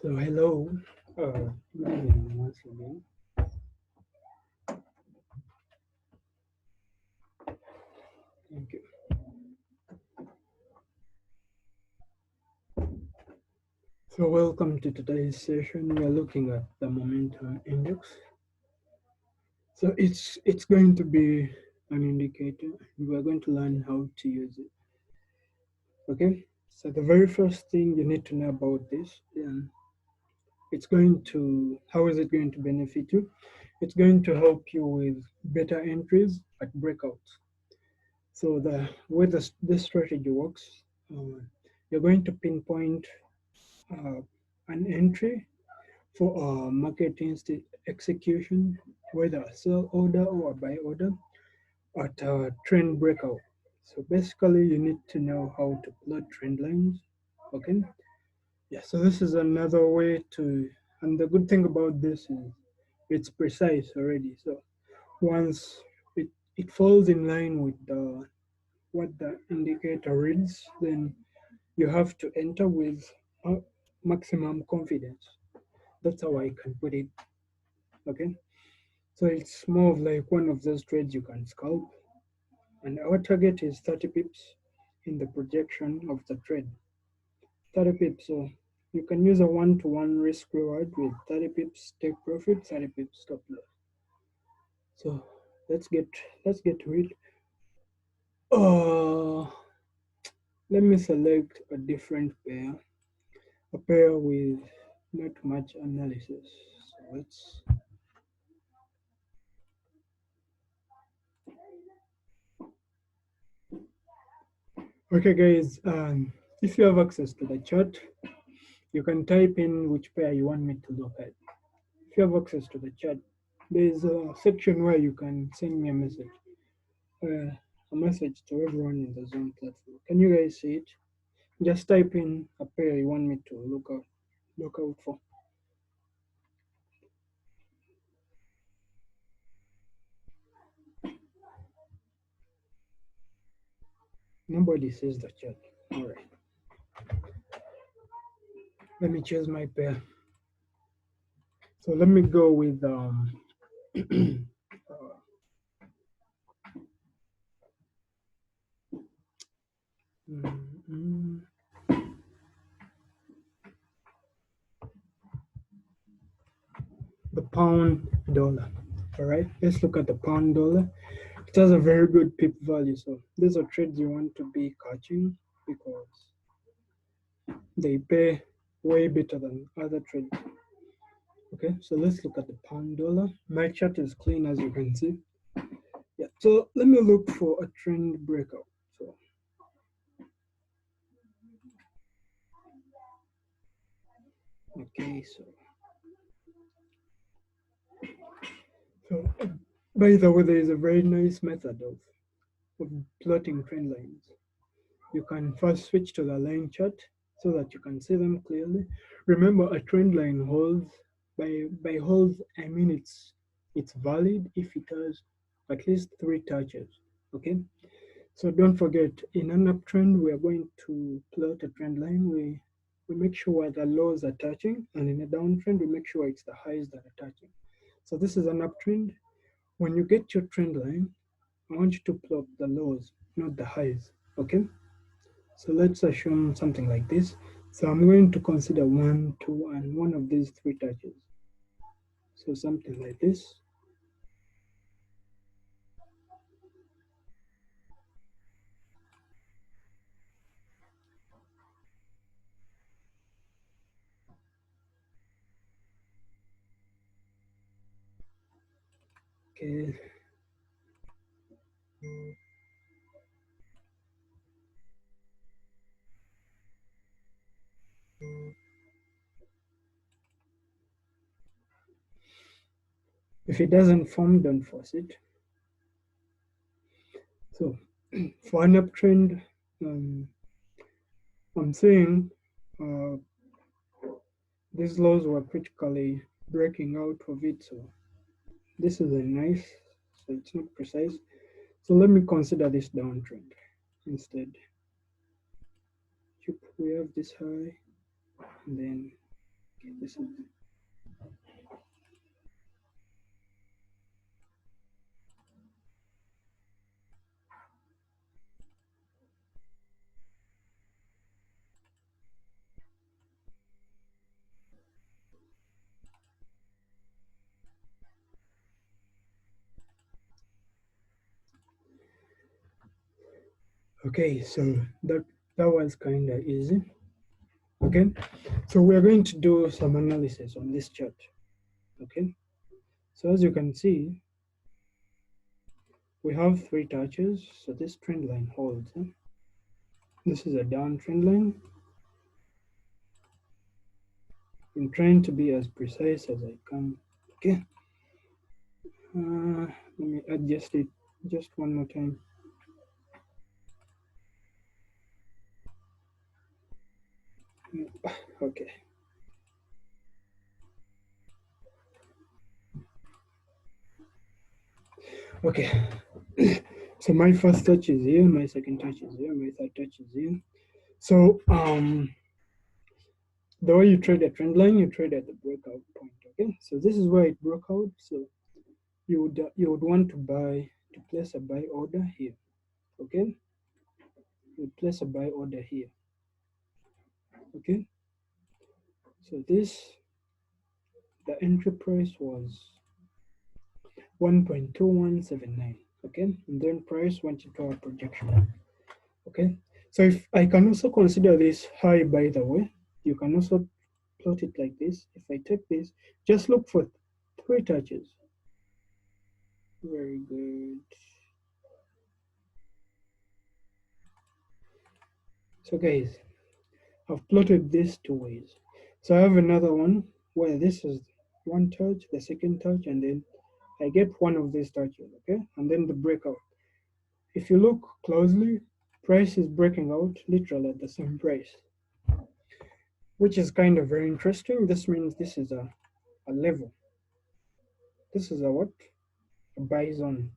So hello, good evening once again. Thank you. So welcome to today's session. We are looking at the momentum index. So it's going to be an indicator. We are going to learn how to use it. Okay. So the very first thing you need to know about this, it's going to how is it going to benefit you? It's going to help you with better entries at breakouts. So the way this strategy works, uh, you're going to pinpoint uh, an entry for a market execution, whether a sell order or a buy order at a trend breakout. So basically, you need to know how to plot trend lines. Okay. Yeah. So this is another way to, and the good thing about this is it's precise already. So once it falls in line with the what the indicator reads, then you have to enter with uh, maximum confidence. That's how I can put it. Okay. So it's more of like one of those trades you can scalp. And our target is 30 pips in the projection of the trade. 30 pips. So you can use a one-to-one risk reward with 30 pips take profit, 30 pips stop loss. So let's get let's get to it. Uh, Let me select a different pair, a pair with not much analysis. So let's okay guys, if you have access to the chat, you can type in which pair you want me to look at. If you have access to the chat, there's a section where you can send me a message to everyone in the Zoom platform. Can you guys see it? Just type in a pair you want me to look out for. Nobody says the chat. All right, let me choose my pair. So let me go with mm, mm, the pound dollar. All right, let's look at the pound dollar. It has a very good pip value. So these are trades you want to be catching because they pay way better than other trades. Okay, so let's look at the pound dollar. My chart is clean as you can see. Yeah, so let me look for a trend breakout. So okay, so by the way, there is a very nice method of plotting trend lines. You can first switch to the line chart so that you can see them clearly. Remember, a trend line holds by holds. I mean it's valid if it has at least three touches. Okay, so don't forget in an uptrend we are going to plot a trend line. We make sure the lows are touching, and in a downtrend we make sure it's the highs that are touching. So this is an uptrend. When you get your trend line, I want you to plot the lows, not the highs. Okay. So let's assume something like this. So I'm going to consider one, two, and one of these three touches. So something like this. Okay. If it doesn't form, don't force it. So for an uptrend, um, I'm saying uh, these lows were critically breaking out of it. So this is a nice, so it's not precise. So let me consider this downtrend instead. We have this high and then Okay, this is okay. So that was kind of easy. Okay, so we are going to do some analysis on this chart. Okay, so as you can see, we have three touches. So this trend line holds. This is a down trend line. I'm trying to be as precise as I can. Okay, let me adjust it just one more time. Okay, okay. So my first touch is here, my second touch is here, my third touch is here. So the way you trade a trend line, you trade at the breakout point. Okay, so this is where it broke out. So you would want to place a buy order here. Okay, you would place a buy order here. Okay, so the entry price was 1.2179. Okay, and then price went into our projection. Okay, so if I can also consider this high, by the way, you can also plot it like this. If I take this, just look for three touches. Very good. So guys, I've plotted this two ways. So I have another one where this is one touch, the second touch, and then I get one of these touches, okay? And then the breakout. If you look closely, price is breaking out literally at the same price, which is kind of very interesting. This means this is a level. This is a what? A buy zone.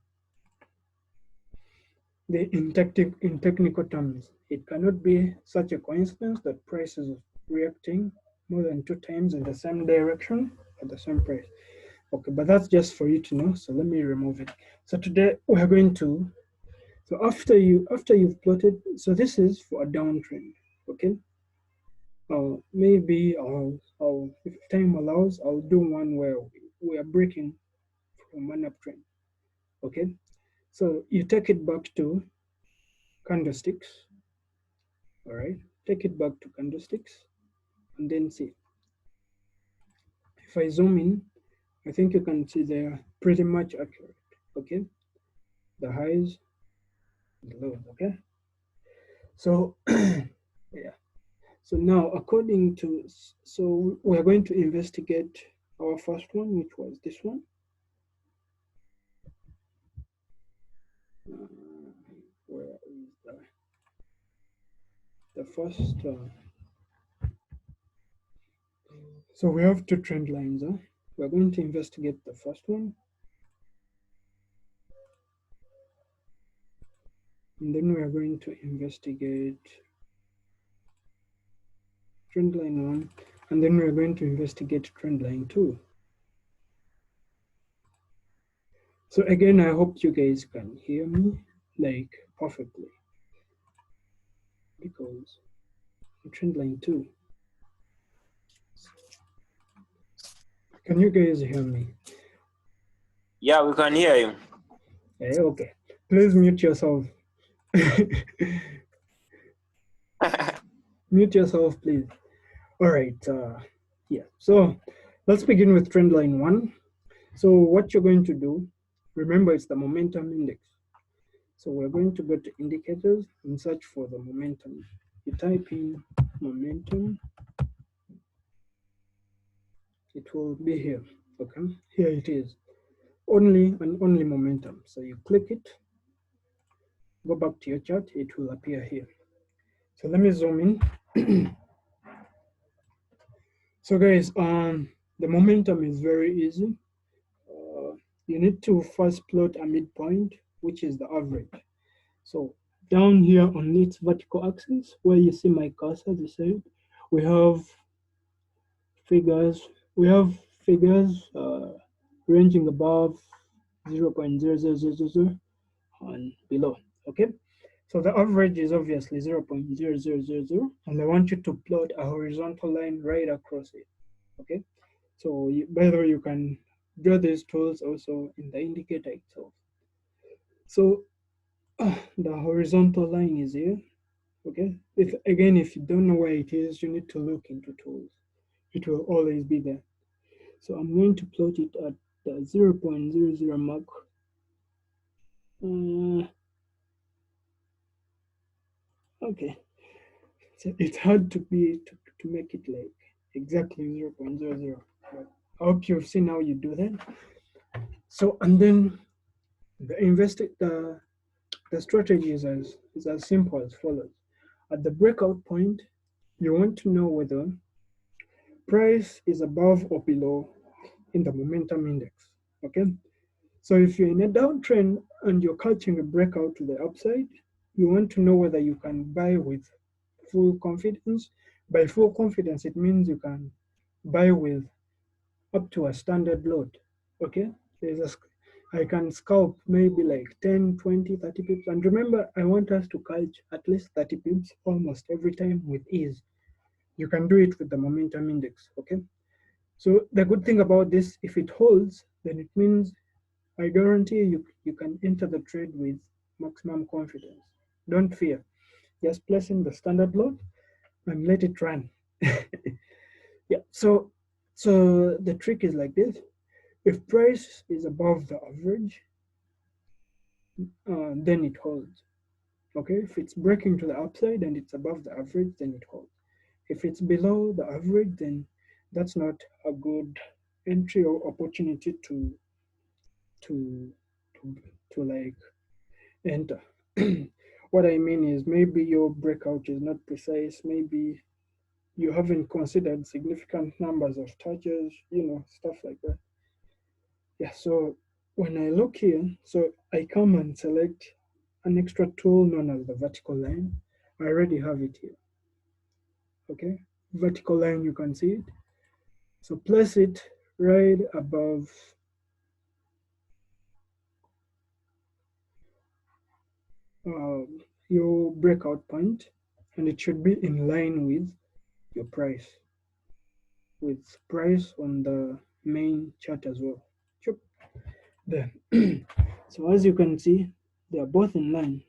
In technical terms, it cannot be such a coincidence that price is reacting more than two times in the same direction at the same price. Okay, but that's just for you to know. So let me remove it. So today we are going to. So after you've plotted, so this is for a downtrend. Okay. Maybe if time allows, I'll do one where we are breaking from an uptrend. Okay. So you take it back to candlesticks. All right. Take it back to candlesticks and then see. If I zoom in, I think you can see they're pretty much accurate. Okay. The highs, the lows. Okay. So yeah. So now, so we are going to investigate our first one, which was this one. Uh, where is the first? So we have two trend lines. Huh? We're going to investigate the first one, and then we are going to investigate trend line one, and then we are going to investigate trend line two. So again, I hope you guys can hear me like perfectly because trend line two. Can you guys hear me? Yeah, we can hear you. Okay. Please mute yourself. Mute yourself, please. All right. Yeah. So let's begin with trend line one. So what you're going to do, remember it's the momentum index. So we're going to go to indicators and search for the momentum. You type in momentum, it will be here. Okay. Here it is. Only and only momentum. So you click it, go back to your chart, it will appear here. So let me zoom in. So guys, the momentum is very easy. Uh, you need to first plot a midpoint, which is the average. So down here on its vertical axis, where you see my cursor, we have figures. We have figures ranging above 0.0000 and below. Okay, so the average is obviously 0.0000, and I want you to plot a horizontal line right across it. Okay, so by the way, you can draw these tools also in the indicator itself. So the horizontal line is here. Okay, if you don't know where it is, you need to look into tools. It will always be there. So I'm going to plot it at the 0.00 mark. Uh, okay, so it's hard to make it like exactly 0.00. But I hope you've seen how you do that. So and then the strategy is as simple as follows. At the breakout point, you want to know whether price is above or below in the momentum index. Okay, so if you're in a downtrend and you're catching a breakout to the upside, you want to know whether you can buy with full confidence. By full confidence, it means you can buy with up to a standard lot. Okay, there's a I can scalp maybe like 10, 20, 30 pips. And remember, I want us to catch at least 30 pips almost every time with ease. You can do it with the momentum index. Okay, so the good thing about this, if it holds, then it means I guarantee you can enter the trade with maximum confidence. Don't fear. Just place in the standard lot and let it run. Yeah. So the trick is like this. If price is above the average, then it holds. Okay. If it's breaking to the upside and it's above the average, then it holds. If it's below the average, then that's not a good entry or opportunity to to to like enter. What I mean is maybe your breakout is not precise, maybe you haven't considered significant numbers of touches, stuff like that. Yeah, so when I look here, so I come and select an extra tool known as the vertical line. I already have it here. Okay, vertical line, you can see it. So place it right above your breakout point, and it should be in line your price, with price on the main chart as well. Sure. There. So as you can see, they are both in line.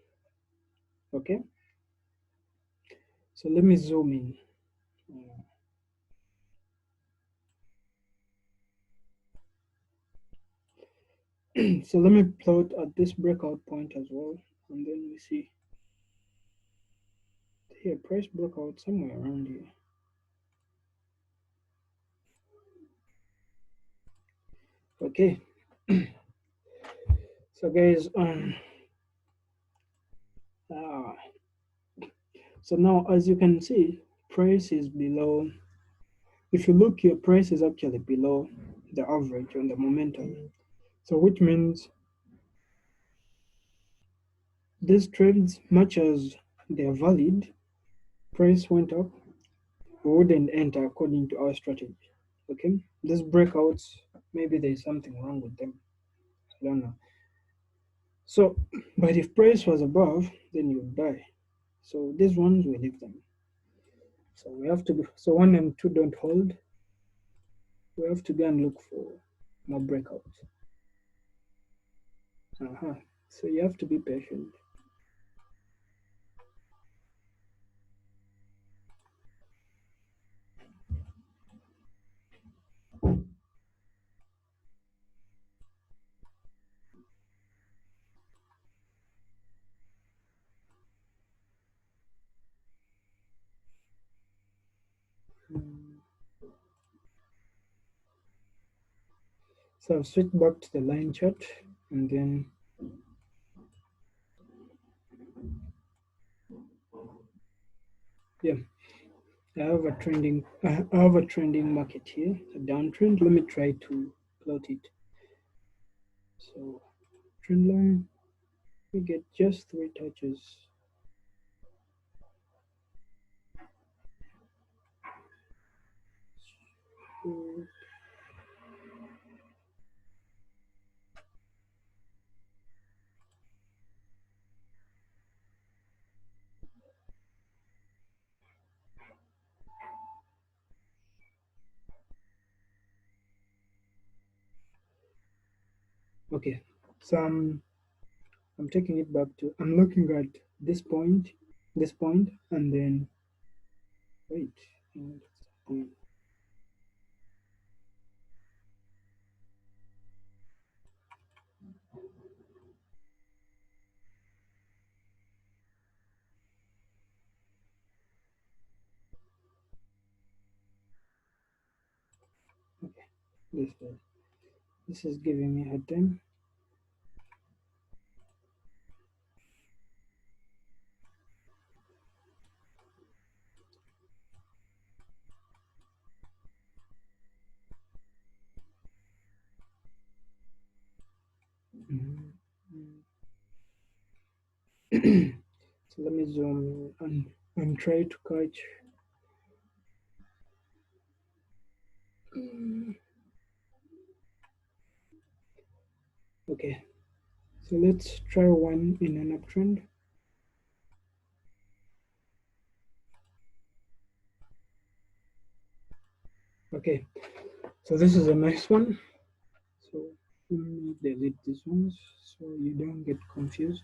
Okay. So let me zoom in. So let me plot at this breakout point as well, and then we see here price breakout somewhere around here. Okay. So guys, uh, so now as you can see, price is below. If you look here, price is actually below the average on the momentum. So which means these trades, much as they are valid, price went up, we wouldn't enter according to our strategy. Okay, these breakouts, maybe there's something wrong with them. I don't know. So, but if price was above, then you would buy. So these ones we leave them. So we have to. So 1 and 2 don't hold. We have to go and look for more breakouts. Uh-huh. So you have to be patient. Mm. So I've switched back to the line chart, and then yeah, I have a trending market here, a downtrend. Let me try to plot it. So trend line, we get just 3 touches. Okay, so I'm taking it back to, I'm looking at this point, and then wait, and point. Okay, this is giving me a time. Mhm. So let me zoom in and try to catch. Mm, Okay, so let's try one in an uptrend. Okay, so this is a nice one. So let me delete these ones so you don't get confused.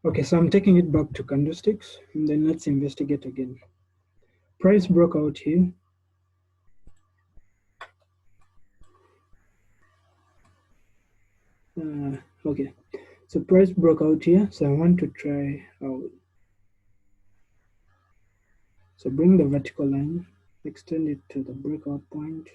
Okay, so I'm taking it back to candlesticks, and then let's investigate again. Price broke out here. Okay, so price broke out here. So I want to try out. So bring the vertical line, extend it to the breakout point.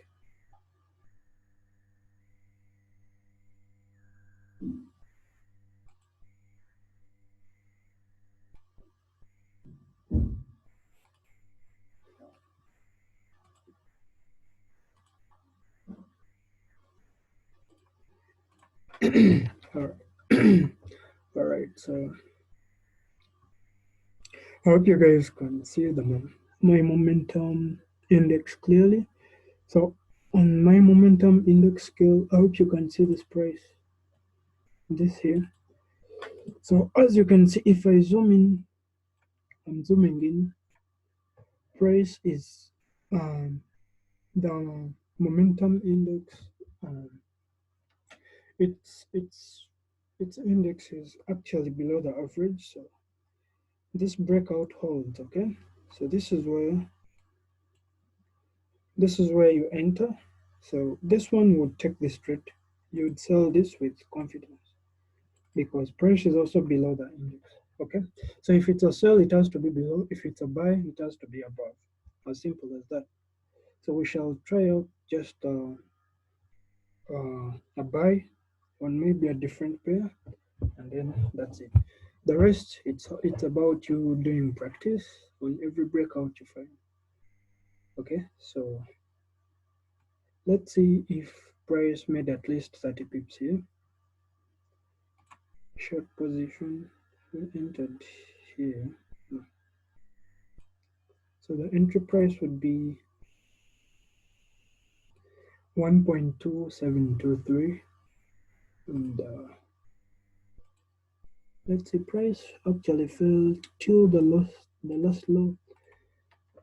All right. All right. So I hope you guys can see my momentum index clearly. So on my momentum index scale, I hope you can see this price, this here. So as you can see, if I zoom in, I'm zooming in, price is um, the momentum index. Um, it's its index is actually below the average. So this breakout holds. Okay, so this is where you enter. So this one would take this trade. You would sell this with confidence because price is also below the index. Okay, so if it's a sell, it has to be below. If it's a buy, it has to be above. As simple as that. So we shall try out just a buy on maybe a different pair, and then that's it. The rest, it's about you doing practice on every breakout you find. Okay, so let's see if price made at least 30 pips here. Short position, we entered here. No. So the entry price would be 1.2723, and let's see, price actually fell till the last low.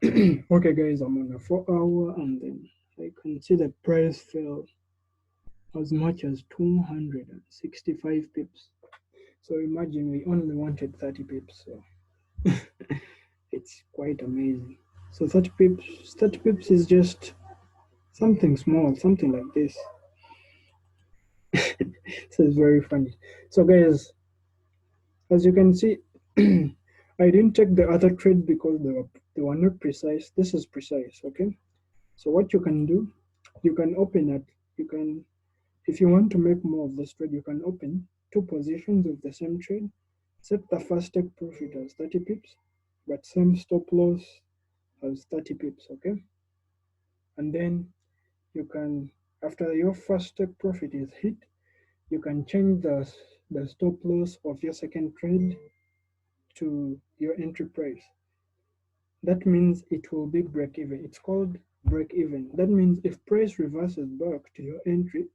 Okay, guys, I'm on a 4 hour, and then I can see the price fell as much as 265 pips. So imagine we only wanted 30 pips. So it's quite amazing. So 30 pips is just something small, something like this. So it's very funny. So guys, as you can see, I didn't check the other trades because they were not precise. This is precise, okay? So what you can do, you can open it. You can, if you want to make more of this trade, you can open two positions of the same trade. Set the first take profit as 30 pips, but same stop loss as 30 pips, okay? And then you can, after your first take profit is hit, you can change the stop loss of your second trade to your entry price. That means it will be break even. It's called break even. That means if price reverses back to your entry,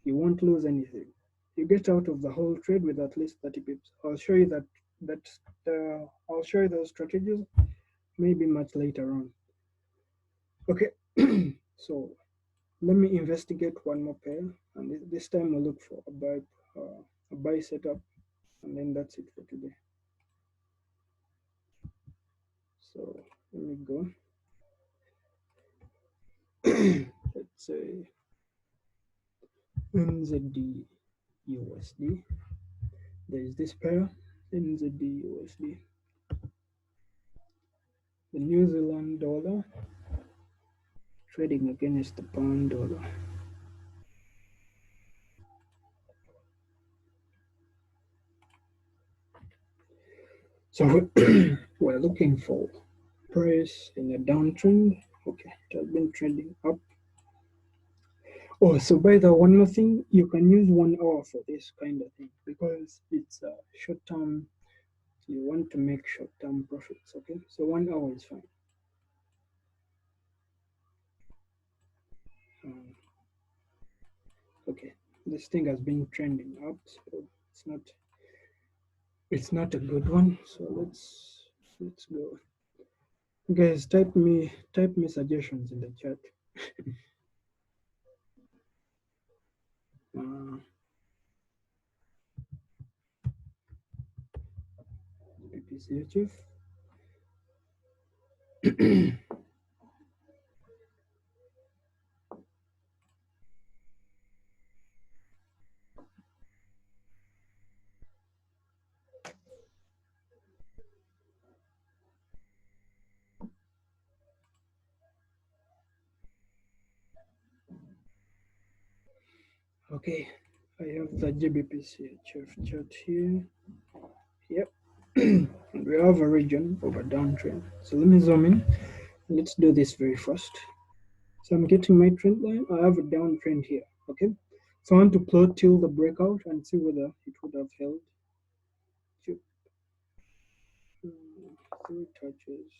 you won't lose anything. You get out of the whole trade with at least 30 pips. I'll show you I'll show you those strategies maybe much later on. Okay, so let me investigate one more pair, and this time we'll look for a buy setup, and then that's it for today. So let me go. Let's say NZD USD. There is this pair, NZD USD. The New Zealand dollar trading against the pound dollar. So we're looking for price in a downtrend. Okay, it has been trending up. Oh, so by the one more thing, you can use 1 hour for this kind of thing because it's a short term. You want to make short term profits. Okay, so 1 hour is fine. Um, okay, this thing has been trending up, so it's not a good one. So let's go. Guys, type me suggestions in the chat. Uh, PPCHF. Okay, I have the GBPCHF chart here. Yep. And we have a region of a downtrend. So let me zoom in. Let's do this very fast. So I'm getting my trend line. I have a downtrend here. Okay. So I want to plot till the breakout and see whether it would have held. Three touches.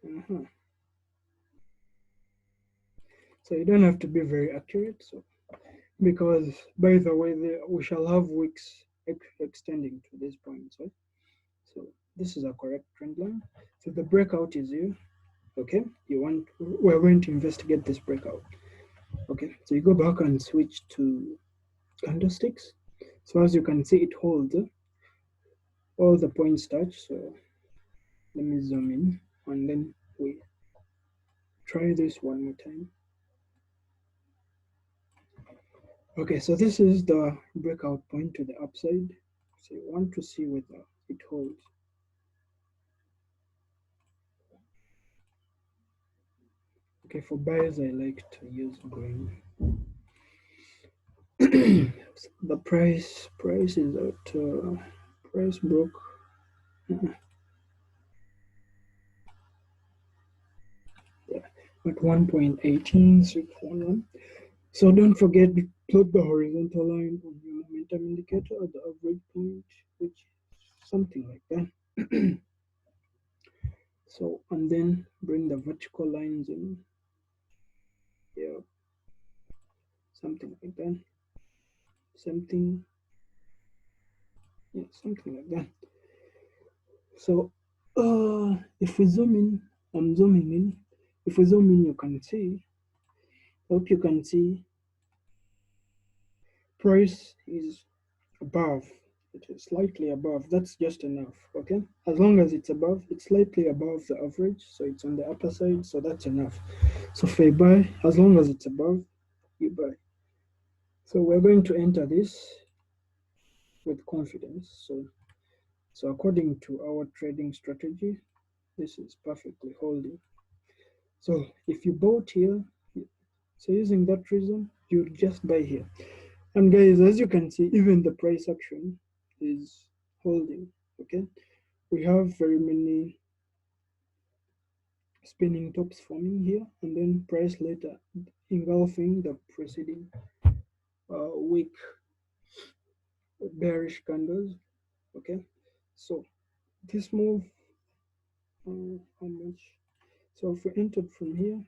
Uh-huh. So you don't have to be very accurate. So because by the way, we shall have wicks extending to this point. So this is a correct trend line. So the breakout is here. Okay, we're going to investigate this breakout. Okay, so you go back and switch to candlesticks. So as you can see, it holds all the points touch. So let me zoom in and then we try this one more time. Okay, so this is the breakout point to the upside. So you want to see whether it holds. Okay, for buyers, I like to use green. The price is at price broke. Yeah, at 1.18611. So don't forget to plot the horizontal line on your momentum indicator at the average point, which is something like that. So and then bring the vertical lines in. Yeah, something like that. Something, yeah, something like that. So if we zoom in, I'm zooming in. If we zoom in, you can see. Hope you can see. Price is above. It is slightly above. That's just enough. Okay. As long as it's above, it's slightly above the average. So it's on the upper side. So that's enough. So if I buy, as long as it's above, you buy. So we're going to enter this with confidence. So according to our trading strategy, this is perfectly holding. So if you bought here, so using that reason, you just buy here. And guys, as you can see, even the price action is holding. Okay. We have very many spinning tops forming here, and then price later engulfing the preceding weak bearish candles. Okay, so this move, how much? So if we entered from here,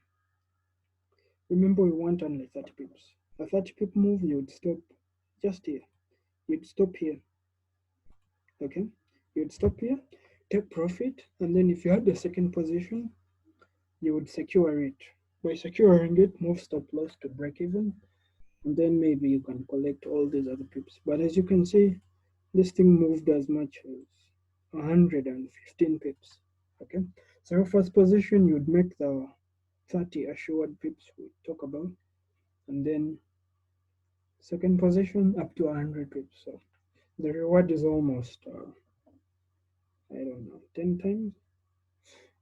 remember we want only 30 pips. A 30 pip move, you would stop just here. You'd stop here. Okay, you'd stop here, take profit, and then if you had the second position, you would secure it. By securing it, move stop loss to break even, and then maybe you can collect all these other pips. But as you can see, this thing moved as much as 115 pips. Okay, so first position you'd make the 30 assured pips we talk about, and then second position up to 100 pips. So the reward is almost I don't know 10 times.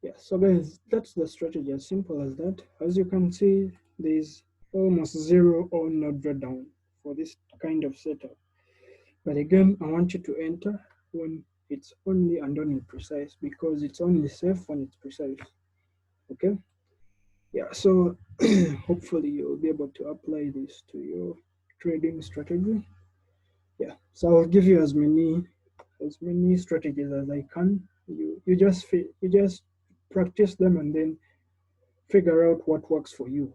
Yeah, so guys, that's the strategy, as simple as that. As you can see, there's almost zero or no drawdown for this kind of setup. But again, I want you to enter when it's only and only precise, because it's only safe when it's precise. Okay? Yeah, so hopefully you'll be able to apply this to your trading strategy. Yeah, so I'll give you as many strategies as I can. You just practice them and then figure out what works for you.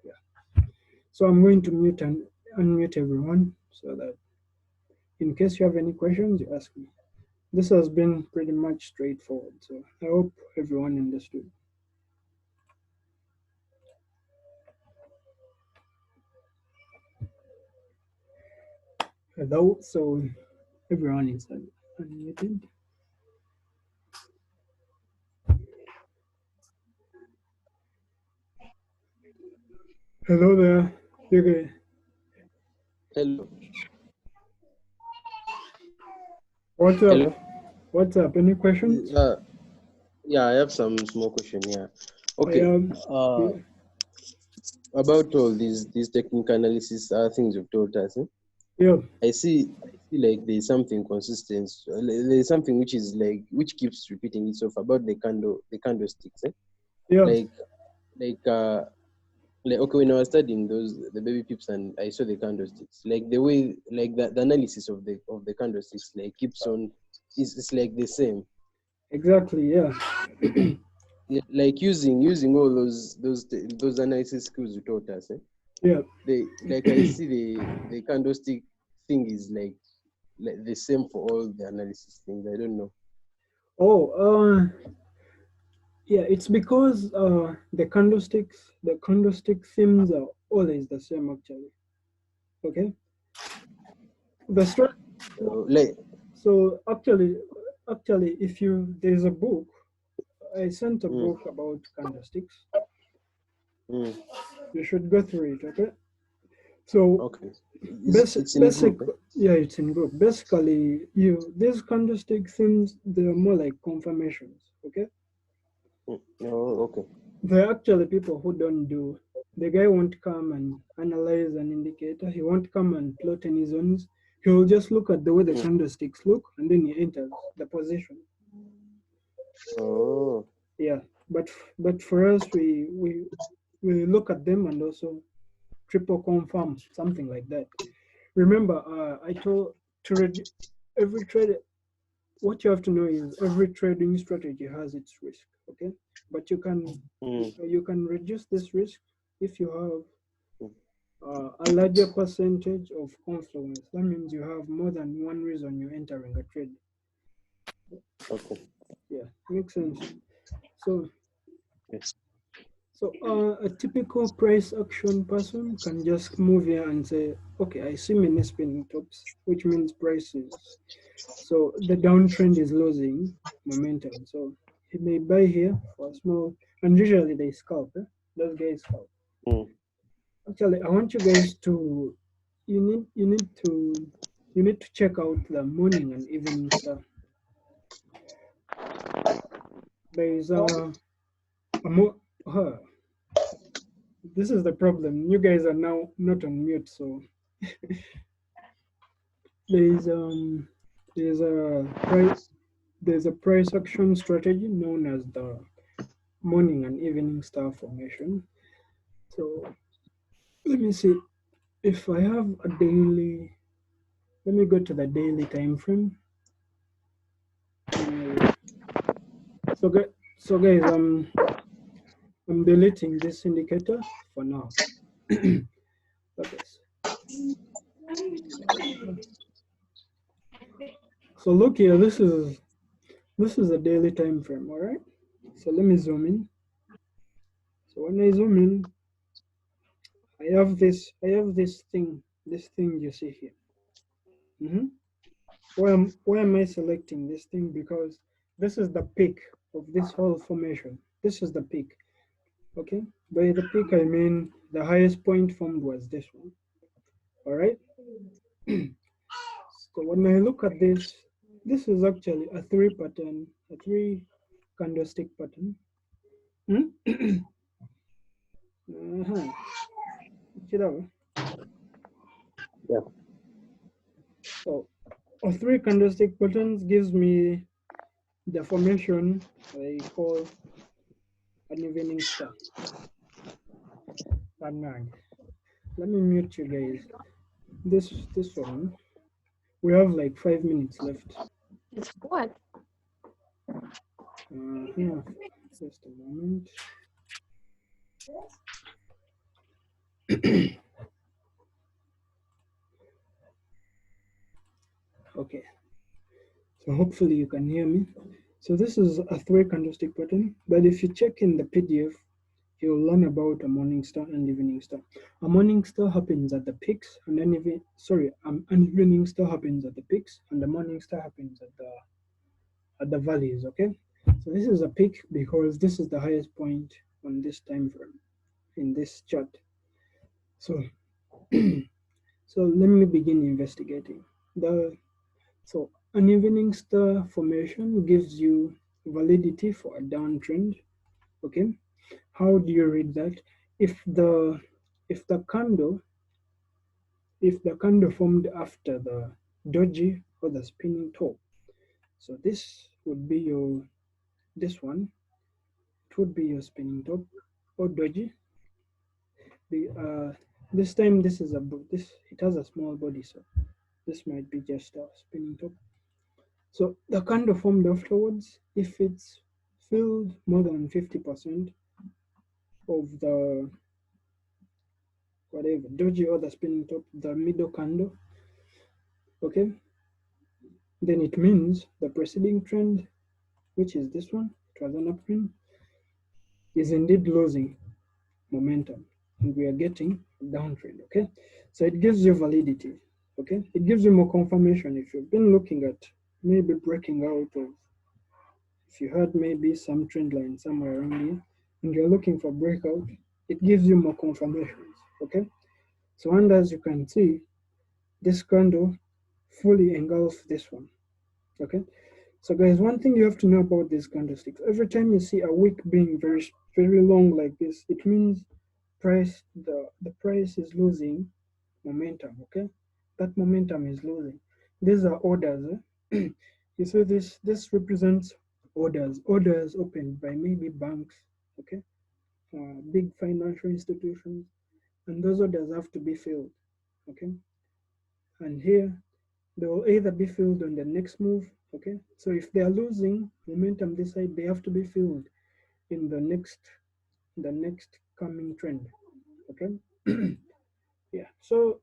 Yeah. So I'm going to mute and unmute everyone so that in case you have any questions, you ask me. This has been pretty much straightforward, so I hope everyone understood. Hello, so everyone is unmuted. Hello there. Okay. Hello. What's up? Hello. What's up? Any questions? Uh, yeah, I have some small question here. I Okay. am. Uh, Yeah. about all these technical analysis things you've told us. Yeah. I see like there's something consistent. There's something which is like which keeps repeating itself about the candlesticks. Yeah. Like like uh like okay, when I was studying those the baby pips and I saw the candlesticks, like the way like the analysis of the candlesticks like keeps on is it's like the same. Exactly. Yeah. Yeah, like using all those analysis skills you taught us. Yeah. They like I see the candlestick thing is like the same for all the analysis things. I don't know. Oh. Yeah. It's because the candlestick themes are always the same actually. Okay. The strat. Like So actually, if you there's a book, I sent a mm, book about candlesticks. mm, You should go through it. Okay. So okay, it's in basic, group. Eh? yeah, it's in group. Basically, these candlestick themes, they're more like confirmations. Okay. Oh, okay. There are actually people who don't do. The guy won't come and analyze an indicator. He won't come and plot any zones. He'll just look at the way the Mm, candlesticks look, and then he enters the position. oh, Yeah, but for us, we look at them and also triple confirm something like that. Remember, I told to read every trade. What you have to know is every trading strategy has its risk. Okay, but mm, you can reduce this risk if you have mm, a larger percentage of confluence. That means you have more than one reason you're entering a trade. okay. Yeah, makes sense. So Yes. a typical price action person can just move here and say, okay, I see many spinning tops, which means prices. So the downtrend is losing momentum. So he may buy here for a small, and usually they scalp. Those guys scalp. Mm, Actually, I want you guys to, you need to check out the morning and evening star. There is a more. This is the problem. You guys are now not on mute, so there is there's a price. there's a price action strategy known as the morning and evening star formation. So let me see if I have a daily. Let me go to the daily time frame. Uh, so guys, I'm deleting this indicator for now. Okay. So look here. This is a daily time frame. All right. So let me zoom in. So when I zoom in, I have this thing you see here. hmm Why am I selecting this thing? Because this is the peak of this whole formation. This is the peak. Okay. By the peak, I mean the highest point formed was this one. All right. So when I look at this is actually a three pattern, a three candlestick pattern. Hmm? Uh-huh. Chidao. Yeah. So a three candlestick patterns gives me the formation I call an evening star. And let me mute you guys. This one. We have like 5 minutes left. What? Here, just a moment. Okay. So hopefully you can hear me. So this is a three candlestick pattern, but if you check in the PDF, you'll learn about a morning star and evening star. A morning star happens at the peaks, and an evening star happens at the peaks, and the morning star happens at the valleys. Okay, so this is a peak because this is the highest point on this time frame in this chart. So, so let me begin investigating the. So an evening star formation gives you validity for a downtrend. Okay, how do you read that? If the if the candle formed after the doji or the spinning top, so this would be your this one. It would be your spinning top or doji. The this time this is a this it has a small body, so this might be just a spinning top. So the candle formed afterwards, if it's filled more than 50% of the whatever doji or the spinning top, the middle candle, okay, then it means the preceding trend, which is this one, it was an uptrend, is indeed losing momentum, and we are getting a downtrend. Okay, so it gives you validity. Okay, it gives you more confirmation if you've been looking at maybe breaking out of, if you had maybe some trend line somewhere around here and you're looking for breakout, it gives you more confirmations. Okay, so and as you can see, this candle fully engulfs this one. Okay, so guys, one thing you have to know about these candlesticks, every time you see a wick being very long like this, it means the price is losing momentum. Okay, that momentum is losing. These are orders. You see this represents orders opened by maybe banks, okay, big financial institutions, and those orders have to be filled. Okay, and here they will either be filled on the next move. Okay, so if they are losing momentum this side, they have to be filled in the next coming trend. Okay. Yeah, so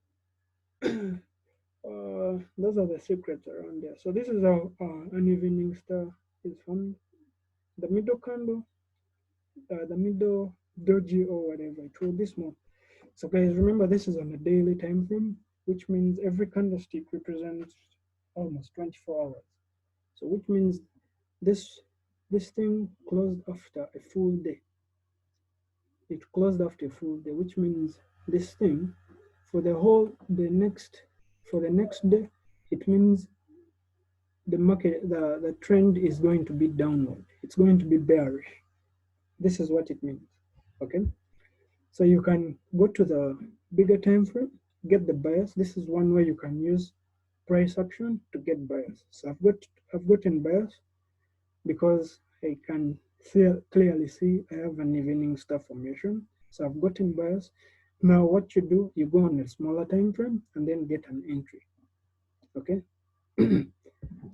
those are the secrets around there. So this is how an evening star is formed. The middle candle, the middle doji or whatever, it will be small. So guys, remember this is on a daily time frame, which means every candlestick represents almost 24 hours. So which means this this thing closed after a full day. It closed after a full day, which means this thing for the next day, it means the trend is going to be downward. It's going to be bearish. This is what it means. Okay, so you can go to the bigger time frame, get the bias. This is one way you can use price action to get bias. So I've gotten bias. because I can clearly see I have an evening star formation. So I've gotten buyers. Now what you do, you go on a smaller time frame and then get an entry. Okay.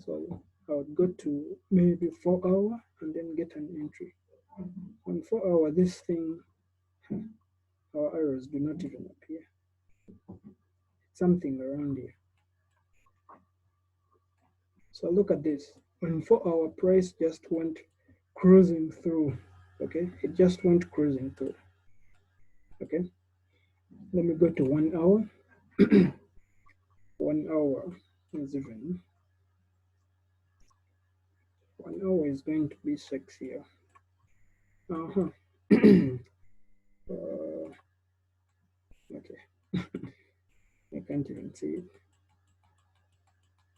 So I would go to maybe 4 hour and then get an entry. On 4 hour, this thing, our arrows do not even appear. Something around here. So look at this. On 4 hour, price just went cruising through. Okay, it just went cruising through. Okay, let me go to 1 hour. 1 hour is even 1 hour is going to be sexier. Uh-huh. uh, okay, I can't even see it.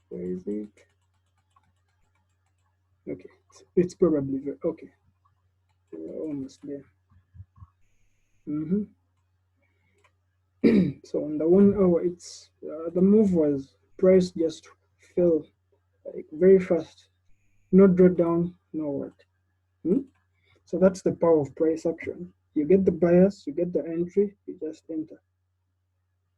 Where is it? Okay, it's probably okay. We're almost there. Mm-hmm. So on the 1 hour, it's the move was price just fell like very fast. No drawdown, no what. Hmm? So that's the power of price action. You get the bias, you get the entry, you just enter.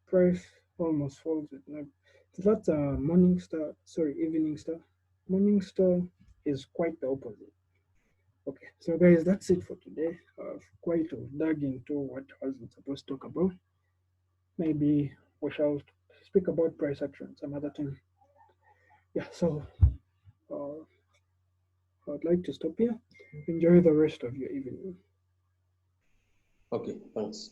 Price almost falls with no. So that's a morning star. Sorry, evening star. Morning star is quite the opposite. Okay, so guys, that's it for today. I've quite dug into what I wasn't supposed to talk about. Maybe we shall speak about price action some other time. Yeah, so uh, I'd like to stop here. Enjoy the rest of your evening. Okay, thanks.